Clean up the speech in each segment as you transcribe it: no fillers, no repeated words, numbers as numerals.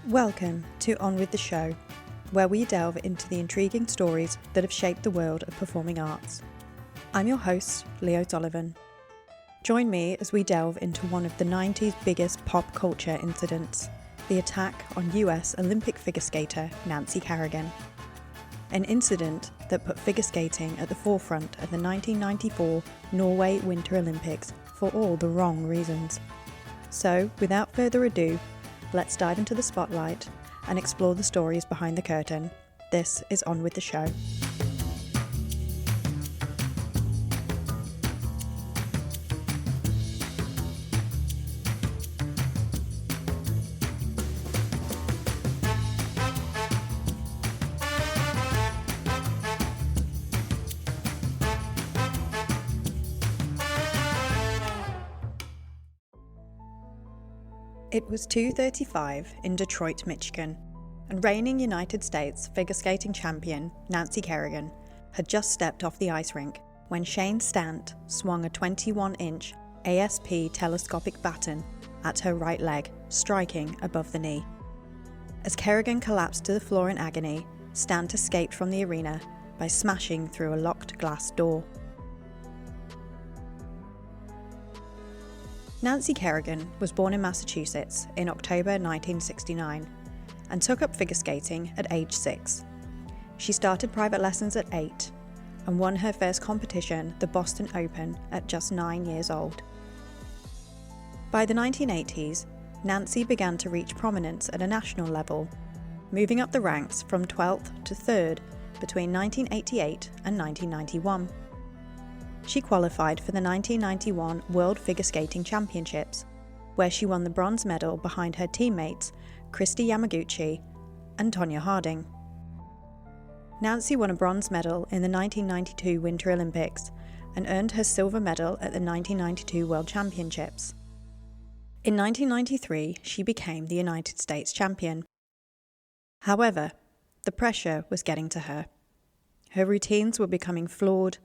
Welcome to On With The Show, where we delve into the intriguing stories that have shaped the world of performing arts. I'm your host, Leo Sullivan. Join me as we delve into one of the 90s biggest pop culture incidents, the attack on US Olympic figure skater Nancy Kerrigan. An incident that put figure skating at the forefront of the 1994 Norway Winter Olympics for all the wrong reasons. So, without further ado, let's dive into the spotlight and explore the stories behind the curtain. This is On With The Show. It was 2:35 in Detroit, Michigan, and reigning United States figure skating champion Nancy Kerrigan had just stepped off the ice rink when Shane Stant swung a 21-inch ASP telescopic baton at her right leg, striking above the knee. As Kerrigan collapsed to the floor in agony, Stant escaped from the arena by smashing through a locked glass door. Nancy Kerrigan was born in Massachusetts in October 1969 and took up figure skating at age 6. She started private lessons at 8 and won her first competition, the Boston Open, at just 9 years old. By the 1980s, Nancy began to reach prominence at a national level, moving up the ranks from 12th to 3rd between 1988 and 1991. She qualified for the 1991 World Figure Skating Championships, where she won the bronze medal behind her teammates Kristi Yamaguchi and Tonya Harding. Nancy won a bronze medal in the 1992 Winter Olympics and earned her silver medal at the 1992 World Championships. In 1993, she became the United States champion. However, the pressure was getting to her. Her routines were becoming flawed,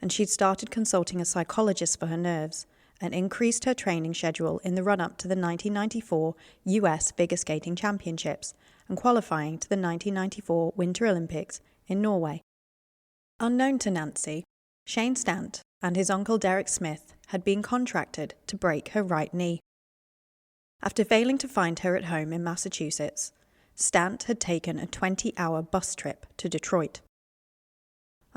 and she'd started consulting a psychologist for her nerves and increased her training schedule in the run-up to the 1994 US Figure Skating Championships and qualifying to the 1994 Winter Olympics in Norway. Unknown to Nancy, Shane Stant and his uncle Derek Smith had been contracted to break her right knee. After failing to find her at home in Massachusetts, Stant had taken a 20-hour bus trip to Detroit.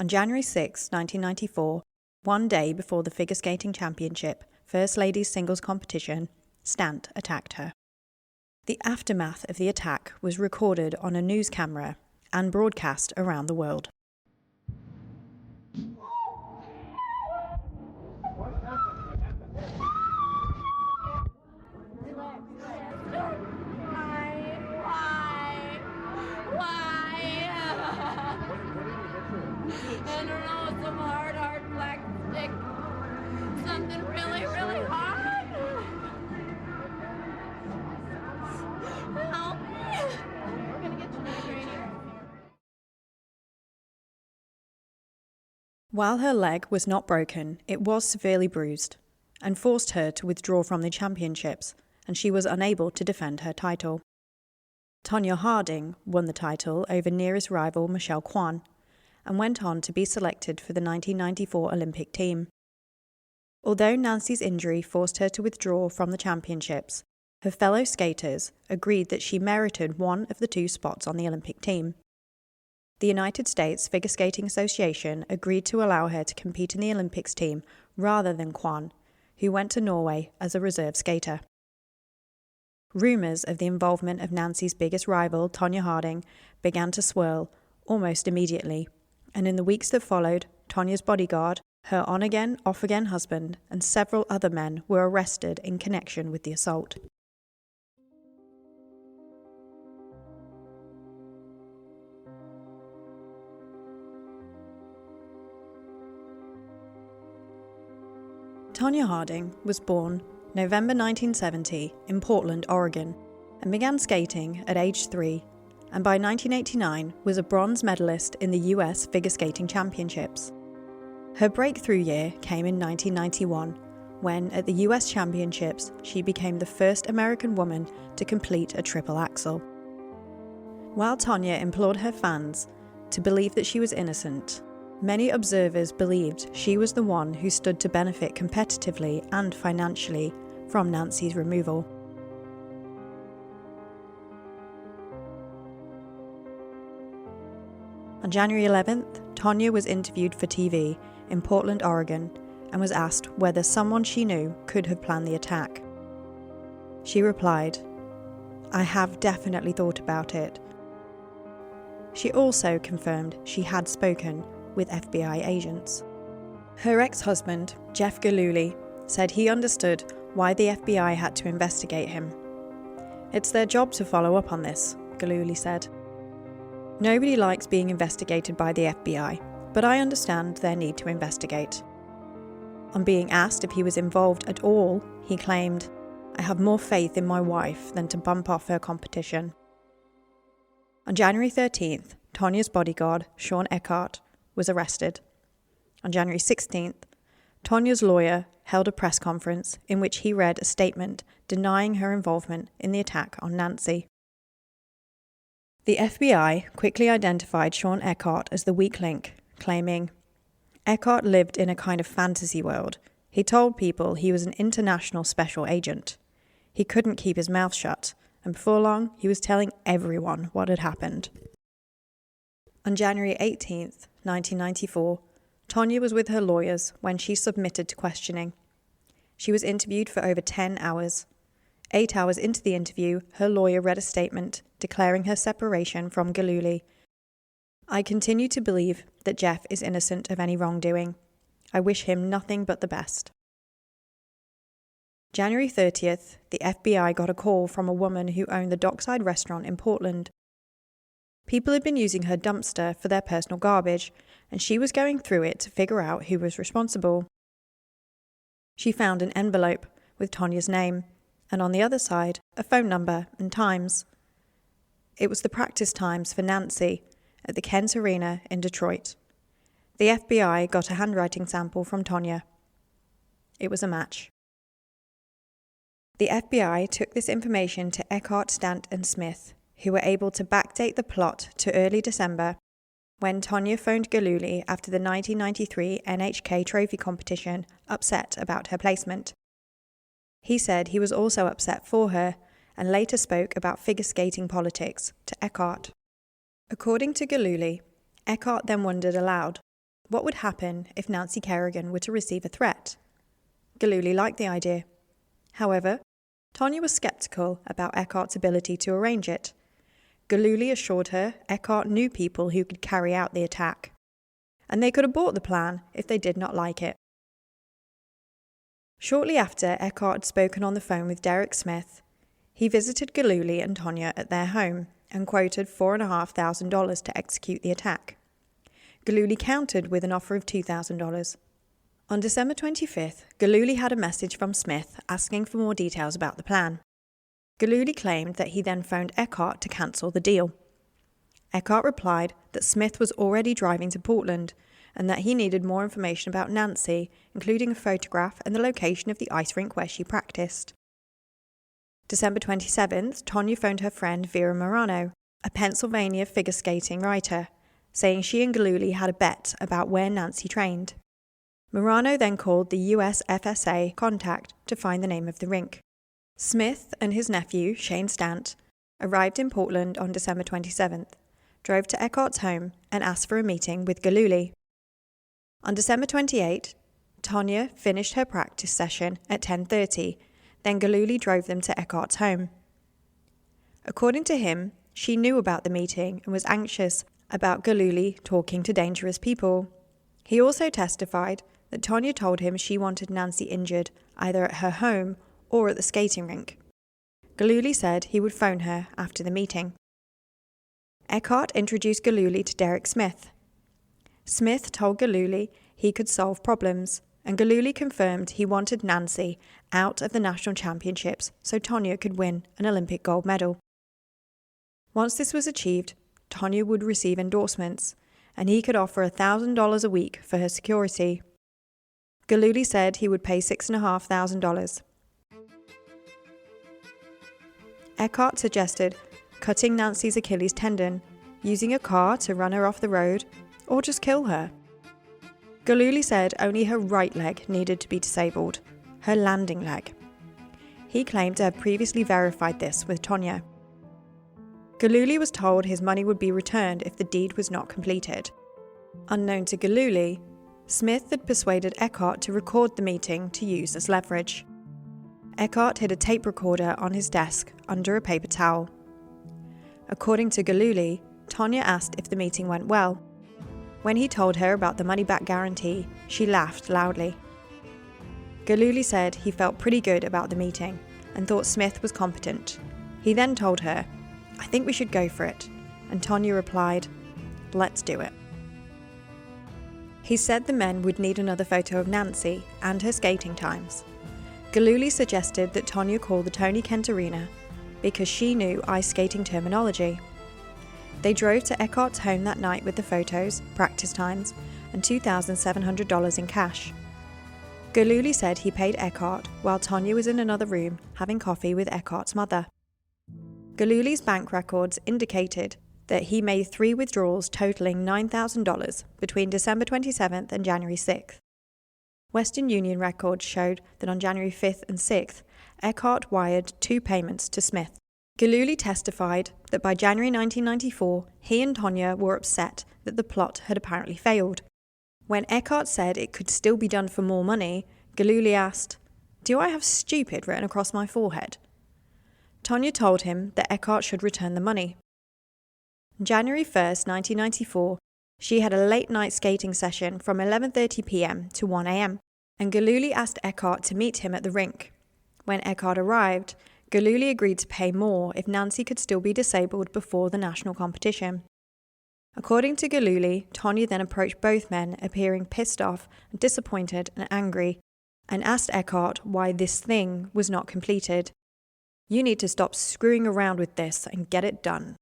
On January 6, 1994, one day before the Figure Skating Championship First Ladies Singles competition, Stant attacked her. The aftermath of the attack was recorded on a news camera and broadcast around the world. I don't know, some hard black stick. Something really, really hard. Help me. We're gonna get you hydrated. While her leg was not broken, it was severely bruised and forced her to withdraw from the championships, and she was unable to defend her title. Tonya Harding won the title over nearest rival Michelle Kwan, and went on to be selected for the 1994 Olympic team. Although Nancy's injury forced her to withdraw from the championships, her fellow skaters agreed that she merited one of the 2 spots on the Olympic team. The United States Figure Skating Association agreed to allow her to compete in the Olympics team rather than Kwan, who went to Norway as a reserve skater. Rumours of the involvement of Nancy's biggest rival, Tonya Harding, began to swirl almost immediately. And in the weeks that followed, Tonya's bodyguard, her on-again, off-again husband, and several other men were arrested in connection with the assault. Tonya Harding was born November 1970 in Portland, Oregon, and began skating at age 3, and by 1989 was a bronze medalist in the US Figure Skating Championships. Her breakthrough year came in 1991, when at the US Championships she became the first American woman to complete a triple axel. While Tonya implored her fans to believe that she was innocent, many observers believed she was the one who stood to benefit competitively and financially from Nancy's removal. On January 11th, Tonya was interviewed for TV in Portland, Oregon, and was asked whether someone she knew could have planned the attack. She replied, "I have definitely thought about it." She also confirmed she had spoken with FBI agents. Her ex-husband, Jeff Gillooly, said he understood why the FBI had to investigate him. "It's their job to follow up on this," Gillooly said. "Nobody likes being investigated by the FBI, but I understand their need to investigate." On being asked if he was involved at all, he claimed, "I have more faith in my wife than to bump off her competition." On January 13th, Tonya's bodyguard, Sean Eckhart, was arrested. On January 16th, Tonya's lawyer held a press conference in which he read a statement denying her involvement in the attack on Nancy. The FBI quickly identified Sean Eckhart as the weak link, claiming, "Eckhart lived in a kind of fantasy world. He told people he was an international special agent. He couldn't keep his mouth shut, and before long he was telling everyone what had happened." On January 18th, 1994, Tonya was with her lawyers when she submitted to questioning. She was interviewed for over 10 hours. 8 hours into the interview, her lawyer read a statement declaring her separation from Gillooly. "I continue to believe that Jeff is innocent of any wrongdoing. I wish him nothing but the best." January 30th, the FBI got a call from a woman who owned the Dockside restaurant in Portland. People had been using her dumpster for their personal garbage, and she was going through it to figure out who was responsible. She found an envelope with Tonya's name, and on the other side, a phone number and times. It was the practice times for Nancy at the Kent Arena in Detroit. The FBI got a handwriting sample from Tonya. It was a match. The FBI took this information to Eckhart, Stant and Smith, who were able to backdate the plot to early December, when Tonya phoned Gillooly after the 1993 NHK trophy competition, upset about her placement. He said he was also upset for her, and later spoke about figure skating politics to Eckhart. According to Gillooly, Eckhart then wondered aloud, what would happen if Nancy Kerrigan were to receive a threat? Gillooly liked the idea. However, Tonya was sceptical about Eckhart's ability to arrange it. Gillooly assured her Eckhart knew people who could carry out the attack, and they could abort the plan if they did not like it. Shortly after Eckhart had spoken on the phone with Derek Smith, he visited Gillooly and Tonya at their home and quoted $4,500 to execute the attack. Gillooly countered with an offer of $2,000. On December 25th, Gillooly had a message from Smith asking for more details about the plan. Gillooly claimed that he then phoned Eckhart to cancel the deal. Eckhart replied that Smith was already driving to Portland and that he needed more information about Nancy, including a photograph and the location of the ice rink where she practiced. December 27th, Tonya phoned her friend Vera Morano, a Pennsylvania figure skating writer, saying she and Gillooly had a bet about where Nancy trained. Morano then called the US FSA contact to find the name of the rink. Smith and his nephew, Shane Stant, arrived in Portland on December 27th, drove to Eckhart's home and asked for a meeting with Gillooly. On December 28th, Tonya finished her practice session at 10:30, then Gillooly drove them to Eckhart's home. According to him, she knew about the meeting and was anxious about Gillooly talking to dangerous people. He also testified that Tonya told him she wanted Nancy injured either at her home or at the skating rink. Gillooly said he would phone her after the meeting. Eckhart introduced Gillooly to Derek Smith. Smith told Gillooly he could solve problems, and Gillooly confirmed he wanted Nancy out of the national championships so Tonya could win an Olympic gold medal. Once this was achieved, Tonya would receive endorsements, and he could offer $1,000 a week for her security. Gillooly said he would pay $6,500. Eckhart suggested cutting Nancy's Achilles tendon, using a car to run her off the road, or just kill her. Gillooly said only her right leg needed to be disabled, her landing leg. He claimed to have previously verified this with Tonya. Gillooly was told his money would be returned if the deed was not completed. Unknown to Gillooly, Smith had persuaded Eckhart to record the meeting to use as leverage. Eckhart hid a tape recorder on his desk under a paper towel. According to Gillooly, Tonya asked if the meeting went well. When he told her about the money-back guarantee, she laughed loudly. Gillooly said he felt pretty good about the meeting and thought Smith was competent. He then told her, "I think we should go for it," and Tonya replied, "Let's do it." He said the men would need another photo of Nancy and her skating times. Gillooly suggested that Tonya call the Tony Kent Arena because she knew ice skating terminology. They drove to Eckhart's home that night with the photos, practice times, and $2,700 in cash. Gillooly said he paid Eckhart while Tonya was in another room having coffee with Eckhart's mother. Gillooly's bank records indicated that he made 3 withdrawals totaling $9,000 between December 27th and January 6th. Western Union records showed that on January 5th and 6th, Eckhart wired 2 payments to Smith. Gillooly testified that by January 1994, he and Tonya were upset that the plot had apparently failed. When Eckhart said it could still be done for more money, Gillooly asked, "Do I have stupid written across my forehead?" Tonya told him that Eckhart should return the money. On January 1st, 1994, she had a late-night skating session from 11:30 p.m. to 1 a.m., and Gillooly asked Eckhart to meet him at the rink. When Eckhart arrived, Gillooly agreed to pay more if Nancy could still be disabled before the national competition. According to Gillooly, Tonya then approached both men, appearing pissed off, disappointed and angry, and asked Eckhart why this thing was not completed. "You need to stop screwing around with this and get it done."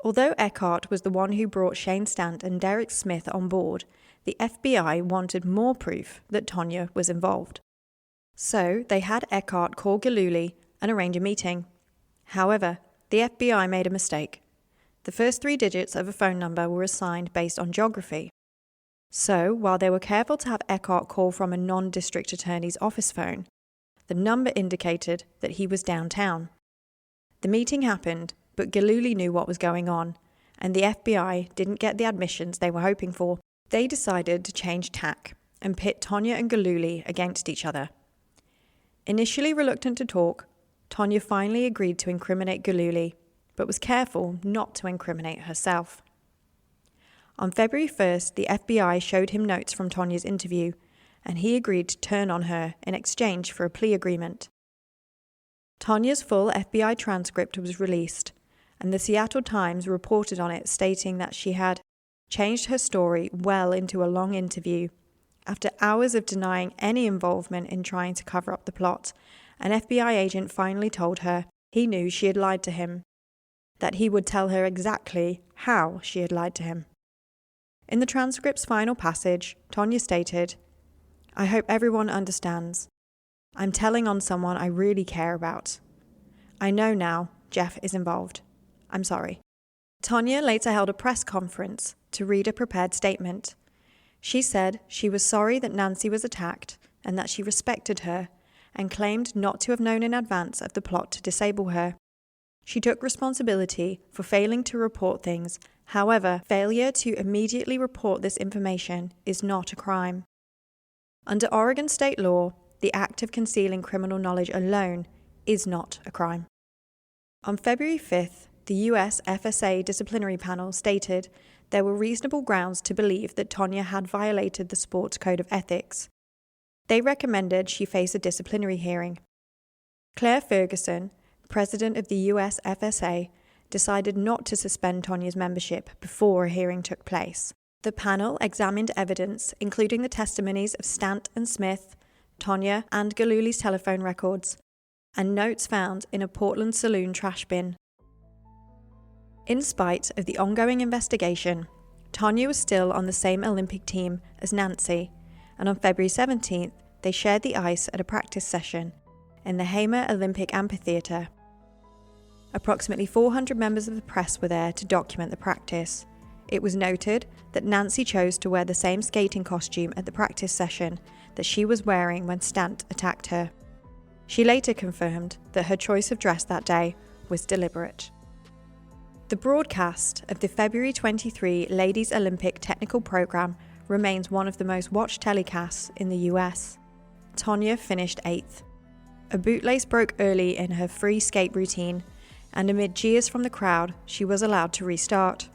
Although Eckhart was the one who brought Shane Stant and Derek Smith on board, the FBI wanted more proof that Tonya was involved. So they had Eckhart call Gillooly and arrange a meeting. However, the FBI made a mistake. The first 3 digits of a phone number were assigned based on geography. So, while they were careful to have Eckhart call from a non-district attorney's office phone, the number indicated that he was downtown. The meeting happened, but Gillooly knew what was going on, and the FBI didn't get the admissions they were hoping for. They decided to change tack and pit Tonya and Gillooly against each other. Initially reluctant to talk, Tonya finally agreed to incriminate Gillooly, but was careful not to incriminate herself. On February 1st, the FBI showed him notes from Tonya's interview, and he agreed to turn on her in exchange for a plea agreement. Tonya's full FBI transcript was released, and the Seattle Times reported on it, stating that she had changed her story well into a long interview. After hours of denying any involvement in trying to cover up the plot, an FBI agent finally told her he knew she had lied to him, that he would tell her exactly how she had lied to him. In the transcript's final passage, Tonya stated, "I hope everyone understands. I'm telling on someone I really care about. I know now Jeff is involved. I'm sorry." Tonya later held a press conference to read a prepared statement. She said she was sorry that Nancy was attacked and that she respected her, and claimed not to have known in advance of the plot to disable her. She took responsibility for failing to report things. However, failure to immediately report this information is not a crime. Under Oregon state law, the act of concealing criminal knowledge alone is not a crime. On February 5th, the US FSA disciplinary panel stated there were reasonable grounds to believe that Tonya had violated the sport's code of ethics. They recommended she face a disciplinary hearing. Claire Ferguson, president of the US FSA, decided not to suspend Tonya's membership before a hearing took place. The panel examined evidence, including the testimonies of Stant and Smith, Tonya and Gillooly's telephone records, and notes found in a Portland saloon trash bin. In spite of the ongoing investigation, Tonya was still on the same Olympic team as Nancy, and on February 17th, they shared the ice at a practice session in the Hamer Olympic Amphitheatre. Approximately 400 members of the press were there to document the practice. It was noted that Nancy chose to wear the same skating costume at the practice session that she was wearing when Stant attacked her. She later confirmed that her choice of dress that day was deliberate. The broadcast of the February 23 Ladies Olympic Technical Program remains one of the most watched telecasts in the US. Tonya finished 8th. A bootlace broke early in her free skate routine, and amid cheers from the crowd, she was allowed to restart.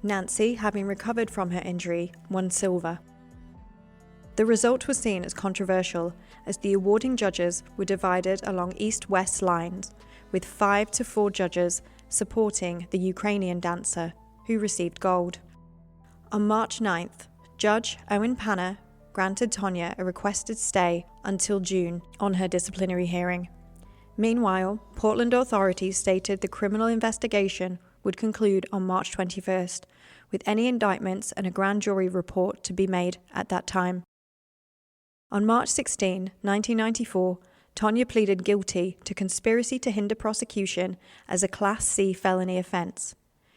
Nancy, having recovered from her injury, won silver. The result was seen as controversial, as the awarding judges were divided along east-west lines, with 5 to 4 judges supporting the Ukrainian dancer, who received gold. On March 9th, Judge Owen Panner granted Tonya a requested stay until June on her disciplinary hearing. Meanwhile, Portland authorities stated the criminal investigation would conclude on March 21st, with any indictments and a grand jury report to be made at that time. On March 16, 1994, Tonya pleaded guilty to conspiracy to hinder prosecution as a Class C felony offence.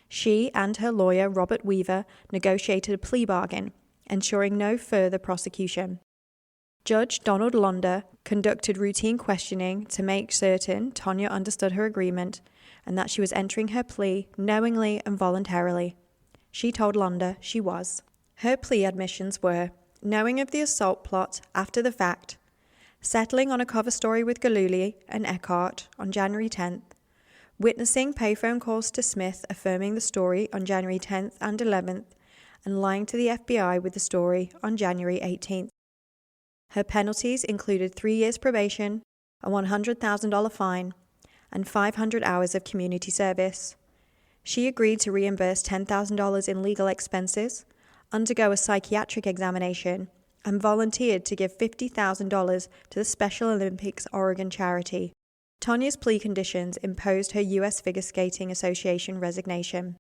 She and her lawyer, Robert Weaver, negotiated a plea bargain, ensuring no further prosecution. Judge Donald Londa conducted routine questioning to make certain Tonya understood her agreement and that she was entering her plea knowingly and voluntarily. She told Londa she was. Her plea admissions were knowing of the assault plot after the fact, settling on a cover story with Gillooly and Eckhart on January 10th, witnessing payphone calls to Smith affirming the story on January 10th and 11th, and lying to the FBI with the story on January 18th. Her penalties included 3 years probation, a $100,000 fine, and 500 hours of community service. She agreed to reimburse $10,000 in legal expenses, undergo a psychiatric examination, and volunteered to give $50,000 to the Special Olympics Oregon charity. Tonya's plea conditions imposed her U.S. Figure Skating Association resignation.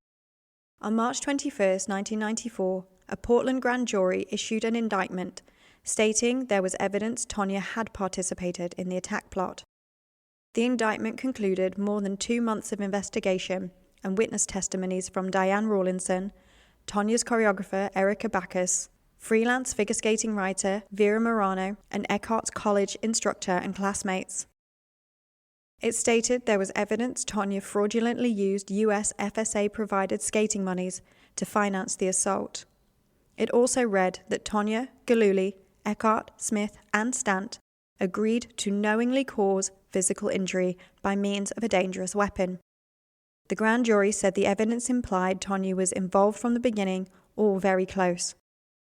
On March 21, 1994, a Portland grand jury issued an indictment stating there was evidence Tonya had participated in the attack plot. The indictment concluded more than 2 months of investigation and witness testimonies from Diane Rawlinson, Tonya's choreographer Erica Backus, freelance figure skating writer Vera Morano, and Eckhart's college instructor and classmates. It stated there was evidence Tonya fraudulently used US FSA-provided skating monies to finance the assault. It also read that Tonya, Gillooly, Eckhart, Smith, and Stant agreed to knowingly cause physical injury by means of a dangerous weapon. The grand jury said the evidence implied Tonya was involved from the beginning or very close.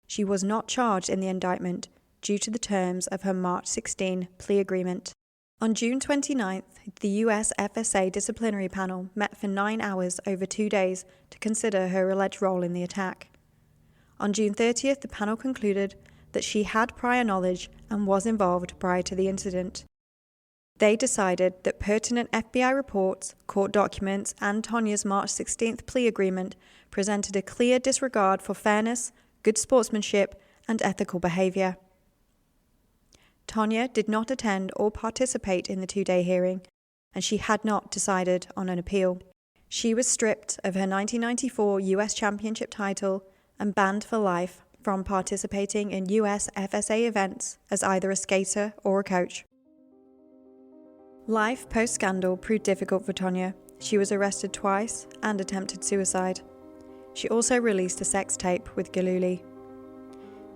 She was not charged in the indictment due to the terms of her March 16 plea agreement. On June 29th, the US FSA disciplinary panel met for 9 hours over 2 days to consider her alleged role in the attack. On June 30th, the panel concluded that she had prior knowledge and was involved prior to the incident. They decided that pertinent FBI reports, court documents, and Tonya's March 16th plea agreement presented a clear disregard for fairness, good sportsmanship, and ethical behavior. Tonya did not attend or participate in the 2-day hearing, and she had not decided on an appeal. She was stripped of her 1994 US Championship title and banned for life from participating in US FSA events as either a skater or a coach. Life post-scandal proved difficult for Tonya. She was arrested twice and attempted suicide. She also released a sex tape with Gillooly.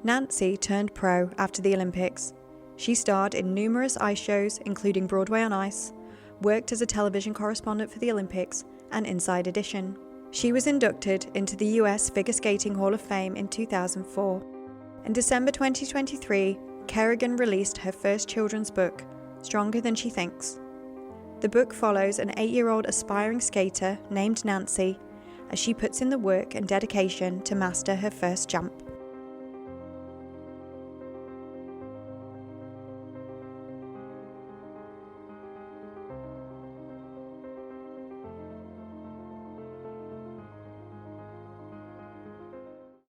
Nancy turned pro after the Olympics. She starred in numerous ice shows, including Broadway on Ice, worked as a television correspondent for the Olympics, and Inside Edition. She was inducted into the US Figure Skating Hall of Fame in 2004. In December 2023, Kerrigan released her first children's book, Stronger Than She Thinks. The book follows an 8-year-old aspiring skater named Nancy as she puts in the work and dedication to master her first jump.